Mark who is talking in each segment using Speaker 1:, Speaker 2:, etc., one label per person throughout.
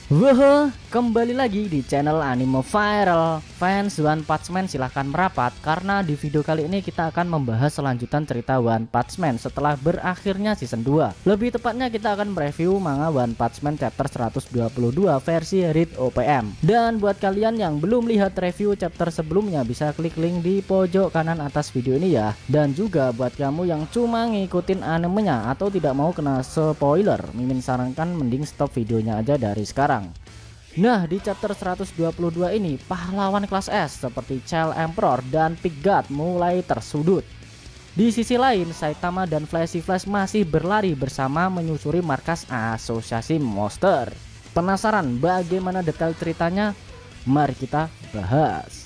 Speaker 1: Wah, kembali lagi di channel Anime Viral. Fans One Punch Man silahkan merapat karena di video kali ini kita akan membahas selanjutan cerita One Punch Man setelah berakhirnya season 2. Lebih tepatnya kita akan mereview manga One Punch Man chapter 122 versi Read OPM. Dan buat kalian yang belum lihat review chapter sebelumnya bisa klik link di pojok kanan atas video ini ya. Dan juga buat kamu yang cuma ngikutin animenya atau tidak mau kena spoiler, Mimin sarankan mending stop videonya aja dari sekarang. Nah, di chapter 122 ini pahlawan kelas S seperti Cell Emperor dan Big God mulai tersudut. Di sisi lain, Saitama dan Flashy Flash masih berlari bersama menyusuri markas asosiasi monster. Penasaran bagaimana detail ceritanya? Mari kita bahas.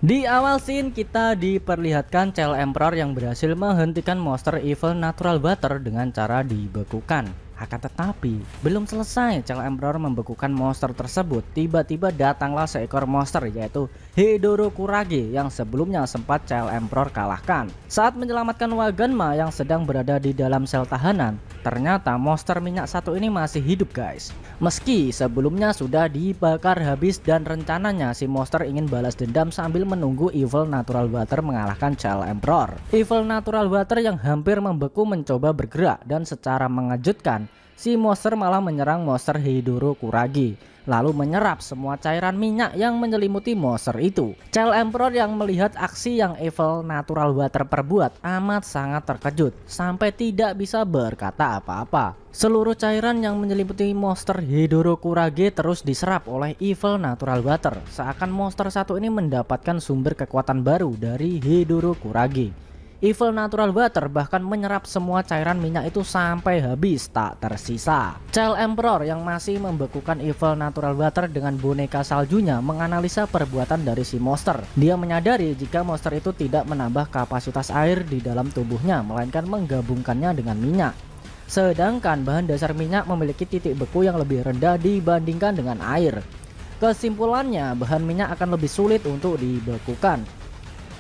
Speaker 1: Di awal scene kita diperlihatkan Cell Emperor yang berhasil menghentikan monster Evil Natural Water dengan cara dibekukan. Akan tetapi belum selesai Cell Emperor membekukan monster tersebut, tiba-tiba datanglah seekor monster yaitu Hedoro Kurage yang sebelumnya sempat Cell Emperor kalahkan. Saat menyelamatkan Waganma yang sedang berada di dalam sel tahanan, ternyata monster minyak satu ini masih hidup guys. Meski sebelumnya sudah dibakar habis dan rencananya si monster ingin balas dendam sambil menunggu Evil Natural Water mengalahkan Cell Emperor. Evil Natural Water yang hampir membeku mencoba bergerak dan secara mengejutkan si monster malah menyerang monster Hedoro Kurage, lalu menyerap semua cairan minyak yang menyelimuti monster itu. Cell Emperor yang melihat aksi yang Evil Natural Water perbuat amat sangat terkejut sampai tidak bisa berkata apa-apa. Seluruh cairan yang menyelimuti monster Hedoro Kurage terus diserap oleh Evil Natural Water, seakan monster satu ini mendapatkan sumber kekuatan baru dari Hedoro Kurage. Evil Natural Water bahkan menyerap semua cairan minyak itu sampai habis tak tersisa. Cell Emperor yang masih membekukan Evil Natural Water dengan boneka saljunya menganalisa perbuatan dari si monster. Dia menyadari jika monster itu tidak menambah kapasitas air di dalam tubuhnya, melainkan menggabungkannya dengan minyak. Sedangkan bahan dasar minyak memiliki titik beku yang lebih rendah dibandingkan dengan air. Kesimpulannya, bahan minyak akan lebih sulit untuk dibekukan.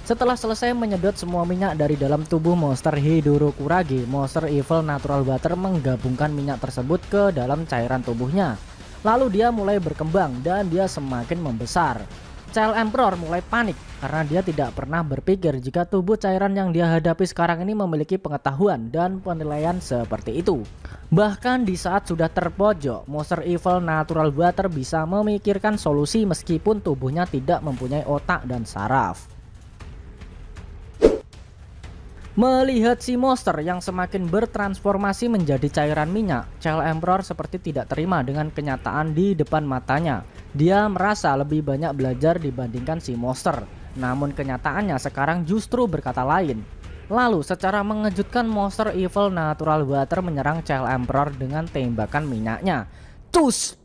Speaker 1: Setelah selesai menyedot semua minyak dari dalam tubuh monster Hedoro Kurage, monster Evil Natural Water menggabungkan minyak tersebut ke dalam cairan tubuhnya. Lalu dia mulai berkembang dan dia semakin membesar. Cell Emperor mulai panik karena dia tidak pernah berpikir jika tubuh cairan yang dia hadapi sekarang ini memiliki pengetahuan dan penilaian seperti itu. Bahkan di saat sudah terpojok, monster Evil Natural Water bisa memikirkan solusi meskipun tubuhnya tidak mempunyai otak dan saraf. Melihat si monster yang semakin bertransformasi menjadi cairan minyak, Cell Emperor seperti tidak terima dengan kenyataan di depan matanya. Dia merasa lebih banyak belajar dibandingkan si monster, namun kenyataannya sekarang justru berkata lain. Lalu secara mengejutkan monster Evil Natural Water menyerang Cell Emperor dengan tembakan minyaknya. Tus!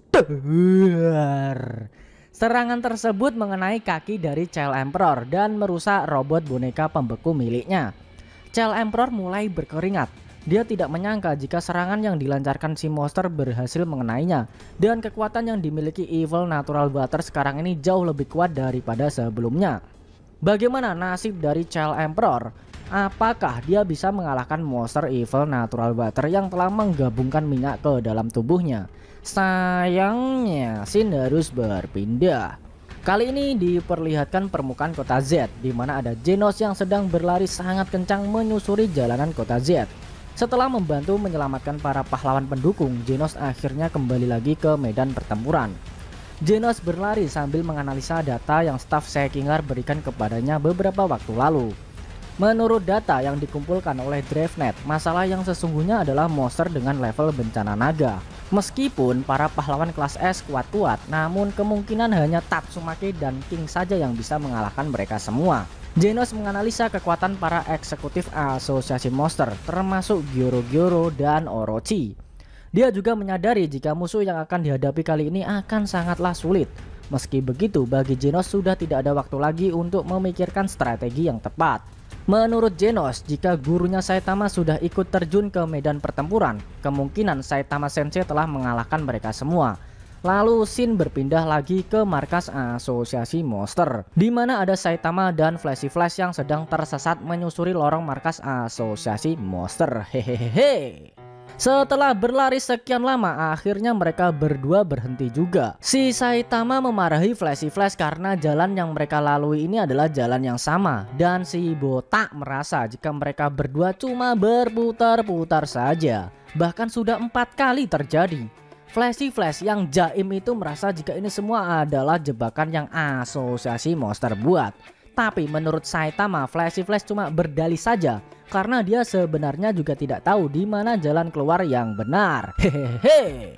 Speaker 1: Serangan tersebut mengenai kaki dari Cell Emperor dan merusak robot boneka pembeku miliknya. Cell Emperor mulai berkeringat. Dia tidak menyangka jika serangan yang dilancarkan si monster berhasil mengenainya. Dan kekuatan yang dimiliki Evil Natural Water sekarang ini jauh lebih kuat daripada sebelumnya. Bagaimana nasib dari Cell Emperor? Apakah dia bisa mengalahkan monster Evil Natural Water yang telah menggabungkan minyak ke dalam tubuhnya? Sayangnya, scene harus berpindah. Kali ini diperlihatkan permukaan kota Z, di mana ada Genos yang sedang berlari sangat kencang menyusuri jalanan kota Z. Setelah membantu menyelamatkan para pahlawan pendukung, Genos akhirnya kembali lagi ke medan pertempuran. Genos berlari sambil menganalisa data yang staf Sekingar berikan kepadanya beberapa waktu lalu. Menurut data yang dikumpulkan oleh DriveNet, masalah yang sesungguhnya adalah monster dengan level bencana naga. Meskipun para pahlawan kelas S kuat-kuat, namun kemungkinan hanya Tatsumaki dan King saja yang bisa mengalahkan mereka semua. Genos menganalisa kekuatan para eksekutif asosiasi monster, termasuk Gyoro-Gyoro dan Orochi. Dia juga menyadari jika musuh yang akan dihadapi kali ini akan sangatlah sulit. Meski begitu, bagi Genos sudah tidak ada waktu lagi untuk memikirkan strategi yang tepat. Menurut Genos, jika gurunya Saitama sudah ikut terjun ke medan pertempuran, kemungkinan Saitama Sensei telah mengalahkan mereka semua. Lalu scene berpindah lagi ke markas asosiasi monster, di mana ada Saitama dan Flashy Flash yang sedang tersesat menyusuri lorong markas asosiasi monster. Hehehe. Setelah berlari sekian lama, akhirnya mereka berdua berhenti juga. Si Saitama memarahi Flashy Flash karena jalan yang mereka lalui ini adalah jalan yang sama. Dan si botak merasa jika mereka berdua cuma berputar-putar saja. Bahkan sudah 4 kali terjadi. Flashy Flash yang jaim itu merasa jika ini semua adalah jebakan yang asosiasi monster buat. Tapi menurut Saitama, Flashy Flash cuma berdalih saja karena dia sebenarnya juga tidak tahu di mana jalan keluar yang benar. Hehehe.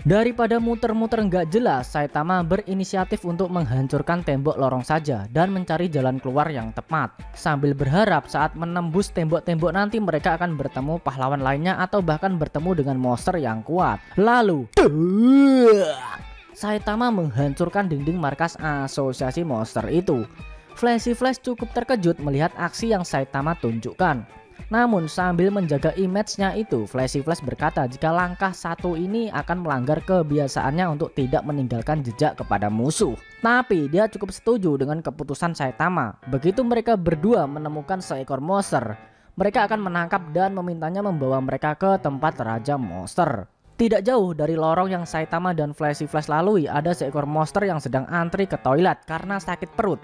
Speaker 1: Daripada muter-muter nggak jelas, Saitama berinisiatif untuk menghancurkan tembok lorong saja dan mencari jalan keluar yang tepat. Sambil berharap saat menembus tembok-tembok nanti mereka akan bertemu pahlawan lainnya atau bahkan bertemu dengan monster yang kuat. Lalu Saitama menghancurkan dinding markas asosiasi monster itu. Flashy Flash cukup terkejut melihat aksi yang Saitama tunjukkan. Namun sambil menjaga image-nya itu, Flashy Flash berkata jika langkah satu ini akan melanggar kebiasaannya untuk tidak meninggalkan jejak kepada musuh. Tapi dia cukup setuju dengan keputusan Saitama. Begitu mereka berdua menemukan seekor monster, mereka akan menangkap dan memintanya membawa mereka ke tempat Raja Monster. Tidak jauh dari lorong yang Saitama dan Flashy Flash lalui, ada seekor monster yang sedang antri ke toilet karena sakit perut.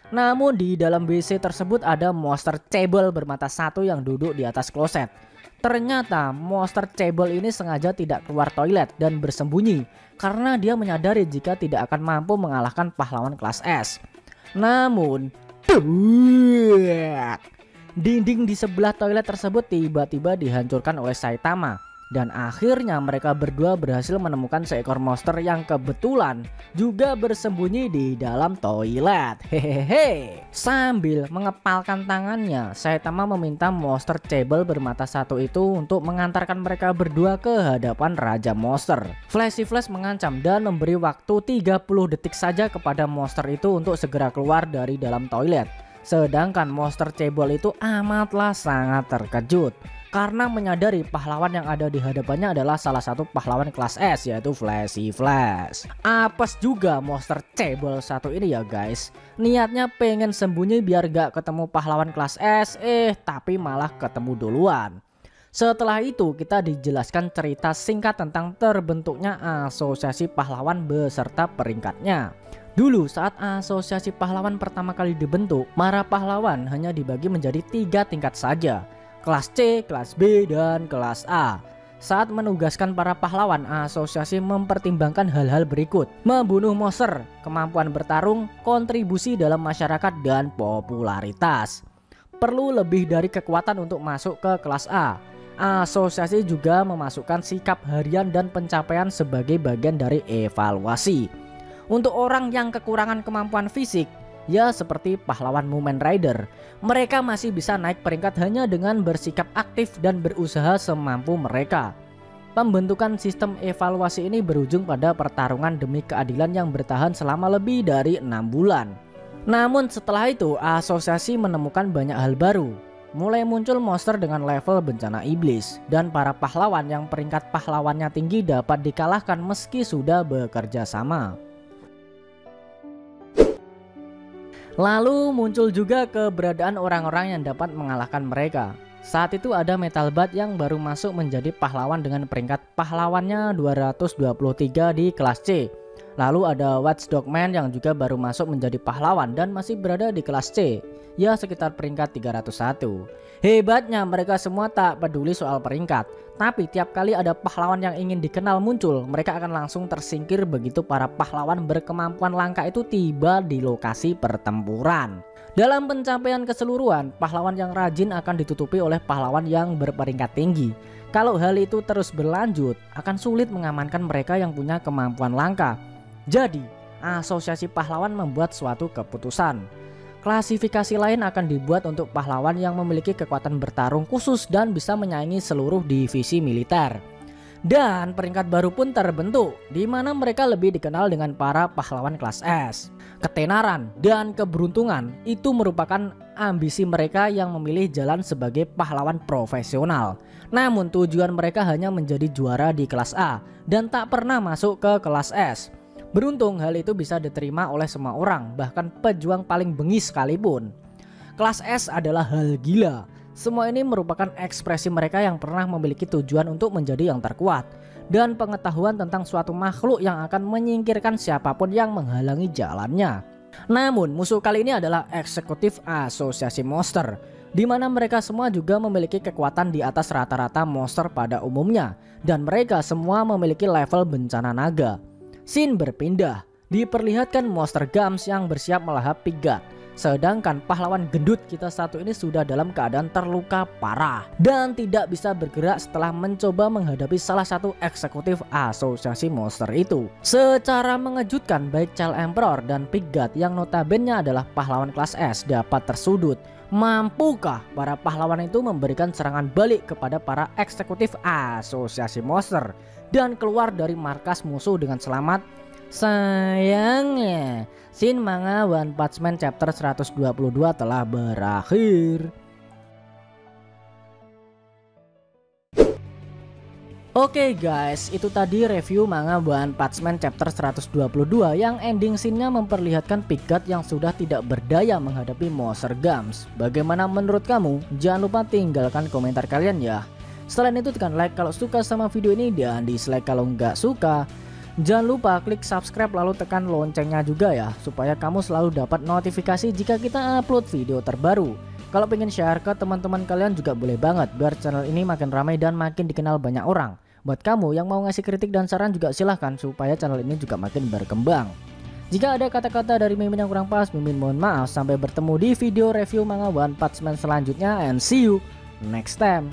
Speaker 1: Namun di dalam WC tersebut ada monster cebol bermata satu yang duduk di atas kloset. Ternyata monster cebol ini sengaja tidak keluar toilet dan bersembunyi karena dia menyadari jika tidak akan mampu mengalahkan pahlawan kelas S. Namun dinding di sebelah toilet tersebut tiba-tiba dihancurkan oleh Saitama. Dan akhirnya mereka berdua berhasil menemukan seekor monster yang kebetulan juga bersembunyi di dalam toilet. Hehehe. Sambil mengepalkan tangannya, Saitama meminta monster cebol bermata satu itu untuk mengantarkan mereka berdua ke hadapan Raja Monster. Flashy Flash mengancam dan memberi waktu 30 detik saja kepada monster itu untuk segera keluar dari dalam toilet. Sedangkan monster cebol itu amatlah sangat terkejut karena menyadari pahlawan yang ada di hadapannya adalah salah satu pahlawan kelas S, yaitu Flashy Flash. Apes juga monster cebol satu ini ya guys. Niatnya pengen sembunyi biar gak ketemu pahlawan kelas S, tapi malah ketemu duluan. Setelah itu kita dijelaskan cerita singkat tentang terbentuknya asosiasi pahlawan beserta peringkatnya. Dulu saat asosiasi pahlawan pertama kali dibentuk, para pahlawan hanya dibagi menjadi 3 tingkat saja. Kelas C, kelas B, dan kelas A. Saat menugaskan para pahlawan, asosiasi mempertimbangkan hal-hal berikut: membunuh monster, kemampuan bertarung, kontribusi dalam masyarakat, dan popularitas. Perlu lebih dari kekuatan untuk masuk ke kelas A. Asosiasi juga memasukkan sikap harian dan pencapaian sebagai bagian dari evaluasi. Untuk orang yang kekurangan kemampuan fisik, ya seperti pahlawan Mumen Rider, mereka masih bisa naik peringkat hanya dengan bersikap aktif dan berusaha semampu mereka. Pembentukan sistem evaluasi ini berujung pada pertarungan demi keadilan yang bertahan selama lebih dari 6 bulan. Namun setelah itu asosiasi menemukan banyak hal baru. Mulai muncul monster dengan level bencana iblis, dan para pahlawan yang peringkat pahlawannya tinggi dapat dikalahkan meski sudah bekerja sama. Lalu muncul juga keberadaan orang-orang yang dapat mengalahkan mereka. Saat itu ada Metal Bat yang baru masuk menjadi pahlawan dengan peringkat pahlawannya 223 di kelas C. Lalu ada Watchdog Man yang juga baru masuk menjadi pahlawan dan masih berada di kelas C, ya sekitar peringkat 301. Hebatnya mereka semua tak peduli soal peringkat, tapi tiap kali ada pahlawan yang ingin dikenal muncul, mereka akan langsung tersingkir begitu para pahlawan berkemampuan langka itu tiba di lokasi pertempuran. Dalam pencapaian keseluruhan, pahlawan yang rajin akan ditutupi oleh pahlawan yang berperingkat tinggi. Kalau hal itu terus berlanjut, akan sulit mengamankan mereka yang punya kemampuan langka. Jadi, asosiasi pahlawan membuat suatu keputusan. Klasifikasi lain akan dibuat untuk pahlawan yang memiliki kekuatan bertarung khusus dan bisa menyaingi seluruh divisi militer. Dan peringkat baru pun terbentuk, di mana mereka lebih dikenal dengan para pahlawan kelas S. Ketenaran dan keberuntungan itu merupakan ambisi mereka yang memilih jalan sebagai pahlawan profesional. Namun tujuan mereka hanya menjadi juara di kelas A dan tak pernah masuk ke kelas S. Beruntung hal itu bisa diterima oleh semua orang, bahkan pejuang paling bengis sekalipun. Kelas S adalah hal gila. Semua ini merupakan ekspresi mereka yang pernah memiliki tujuan untuk menjadi yang terkuat dan pengetahuan tentang suatu makhluk yang akan menyingkirkan siapapun yang menghalangi jalannya. Namun musuh kali ini adalah eksekutif asosiasi monster, di mana mereka semua juga memiliki kekuatan di atas rata-rata monster pada umumnya, dan mereka semua memiliki level bencana naga. Scene berpindah, diperlihatkan monster Gams yang bersiap melahap Pigat. Sedangkan pahlawan gendut kita satu ini sudah dalam keadaan terluka parah dan tidak bisa bergerak setelah mencoba menghadapi salah satu eksekutif asosiasi monster itu. Secara mengejutkan baik Child Emperor dan Pigat yang notabene adalah pahlawan kelas S dapat tersudut. Mampukah para pahlawan itu memberikan serangan balik kepada para eksekutif asosiasi monster dan keluar dari markas musuh dengan selamat? Sayangnya, scene manga One Punch Man chapter 122 telah berakhir. Oke guys, itu tadi review manga One Punch Man chapter 122 yang ending scene-nya memperlihatkan Pigat yang sudah tidak berdaya menghadapi monster Gams. Bagaimana menurut kamu? Jangan lupa tinggalkan komentar kalian ya. Selain itu tekan like kalau suka sama video ini dan dislike kalau nggak suka. Jangan lupa klik subscribe lalu tekan loncengnya juga ya, supaya kamu selalu dapat notifikasi jika kita upload video terbaru. Kalau pengen share ke teman-teman kalian juga boleh banget, biar channel ini makin ramai dan makin dikenal banyak orang. Buat kamu yang mau ngasih kritik dan saran juga silahkan, supaya channel ini juga makin berkembang. Jika ada kata-kata dari Mimin yang kurang pas, Mimin mohon maaf. Sampai bertemu di video review manga One Punch Man selanjutnya, and see you next time.